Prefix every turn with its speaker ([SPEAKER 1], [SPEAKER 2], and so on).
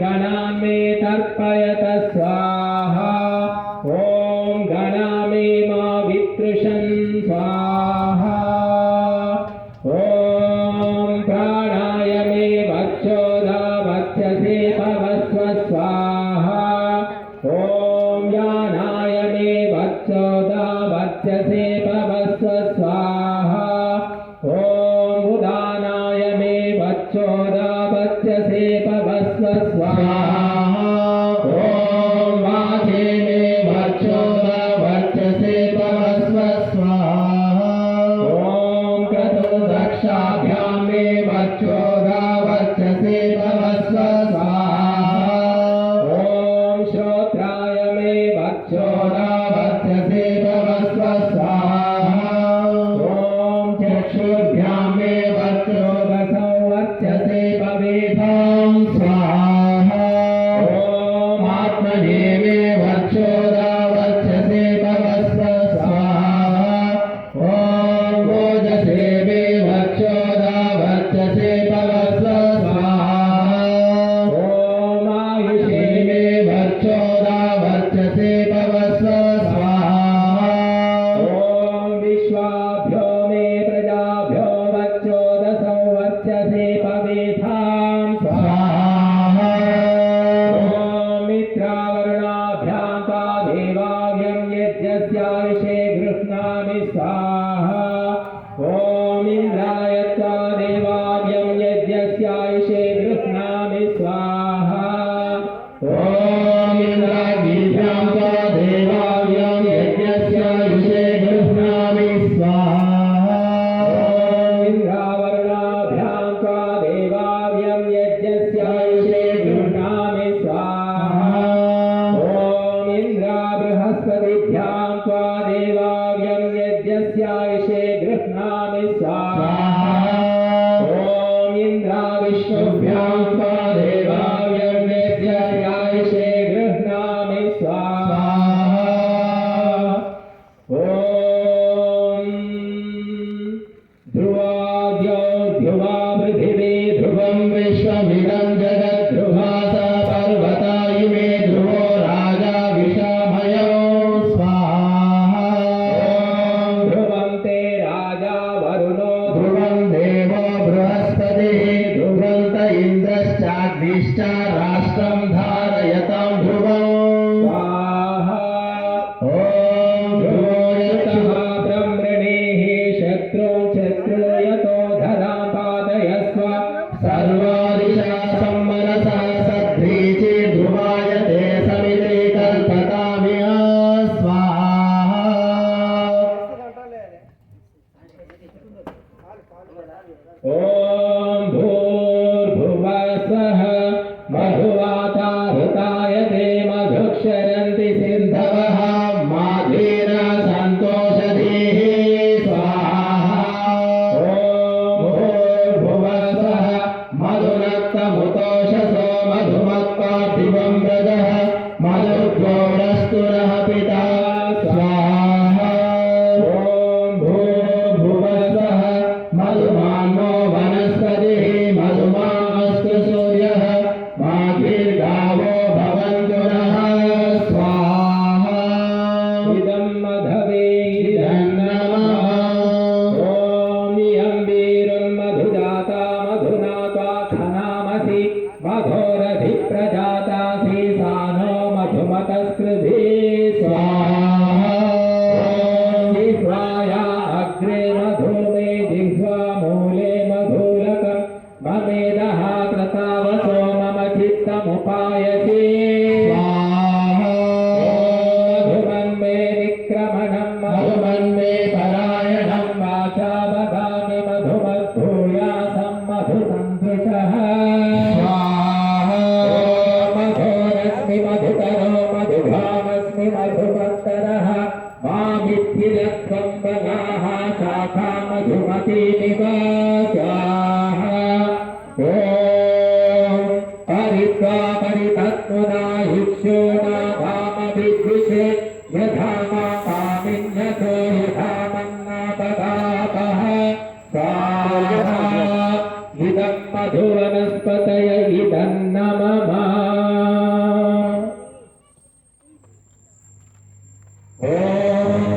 [SPEAKER 1] गणामे तर्पयत स्वाहा ॐ गणामे मा वितृषन् स्वाहा ॐ प्राणाय मे वक्षोदा वक्षसे भवस्व स्वाहा ॐ यानाय मे वक्षोदा वक्षसे भवस्व स्वाहा ॐ उदानाय मे वक्षोदा वक्षसे भवस्व स्वाहा ॐ वाचे मे वक्षोदा वक्षसे भवस्व स्वाहा ॐ क्रतुर्दक्षाभ्यां मे वक्षोदा वक्षसे भवस्व स्वाहा ॐ श्रोत्राय मे वक्षोदा वक्षसे भवस्व स्वाहा ॐ चक्षुर्भ्यां मे वक्षोदसौ वक्षसे भवेथां स्वाहा ॐ आत्मने मे वक्षोदा वक्षसे भवस्व स्वाहा ॐ ओजसे मे वक्षोदा वक्षसे भवस्व स्वाहा ॐ आयुषे मे वक्षोदा वक्षसे भवस्व स्वाहा ॐ विश्वाभ्यो मे प्रजाभ्यो वक्षोदसौ वक्षसे भवेथां स्वाहा ॐ मित्रावरुणाभ्यां ता देवाव्यं यज्ञस्यायुषे गृह्णामि स्वाहा ॐ इन्द्राय त्वा देवाव्यं यज्ञस्यायुषे गृह्णामि स्वाहा ॐ इन्द्राग्निभ्यां ता देवाव्यं यज्ञस्यायुषे गृह्णामि स्वाहा ॐ इन्द्रावरुणाभ्यां त्वा देवाव्यं यज्ञस्यायुषे गृह्णामि स्वाहा ॐ इन्द्रा बृहस्पतिभ्यां त्वा देवाव्यं यज्ञस्यायुषे गृह्णामि स्वाहा ॐ इन्द्रा विष्णुभ्यां त्वा देवाव्यं यज्ञस्यायुषे गृह्णामि स्वाहा ॐ ध्रुवाद्यो ध्रुवा पृथिवी ध्रुवं विश्वमिदं जगत् ध्रुवा स पर्वता इमे ध्रुवो राजा विषामयो स्वाहा ॐ ध्रुवं ते राजा वरुणो ध्रुवं देवो बृहस्पतिः ध्रुवं त इन्द्रश्चाग्निश्च राष्ट्रं धारयतां ध्रुवं स्वाहा ॐ ध्रुवो यतः ब्रह्मणेः शत्रुं शत्रुयतो धरां पादयस्व सर्वादिशा सम्मनसा सद्रीचे ध्रुवाय ते समिते कल्पतामि स्वाहा ॐ भूर्भुवः स्वः मधुवाता हृताय ते मधुक्षरन्ति सिन्धवः माधेन सन्तोषधीः स्वाहा ॐ भूर्भुवः स्वः मधुनक्तमुतोषसो मधुमत्पार्थिवं व्रजः मधुद्गोरस्तु नः पिता स्वाहा ॐ भूर्भुवः स्वः मधुमान्नो वनस्पतिः मधुमामस्तु सूर्यः माघिर्गावो भवन्तु नः स्वाहा इदं मधवे इदं नमः ॐ इयं वीरुन्मधुजाता मधुनात्वा खनामसि मधोरधि प्रजातासि सानो मधुमतस्कृधि स्वाहा ॐ जिह्वाया अग्रे मधुमे जिह्वा मूले मधुलकं ममेदः कृतावसो मम चित्तमुपायसि स्वाहा ॐ मधुमन्मे निक्रमणं मधुमन्मे परायणं वाचा वदामि मधुमद्भूयासं मधुसन्दृशः स्वाहा ॐ मधोरस्मि मधुकरो मधुभामस्मि मधुभक्तरः मामित्थिलत्वं वनाः शाखा मधुमतीमिव स्वाहा ॐ परित्वा परितत्मुना युक्षोणा भामविद्विषे यथा मामिन्यथो यथा मन्नापदापः स्वाहा इदं मधुवनस्पतय इदं न मम ఓం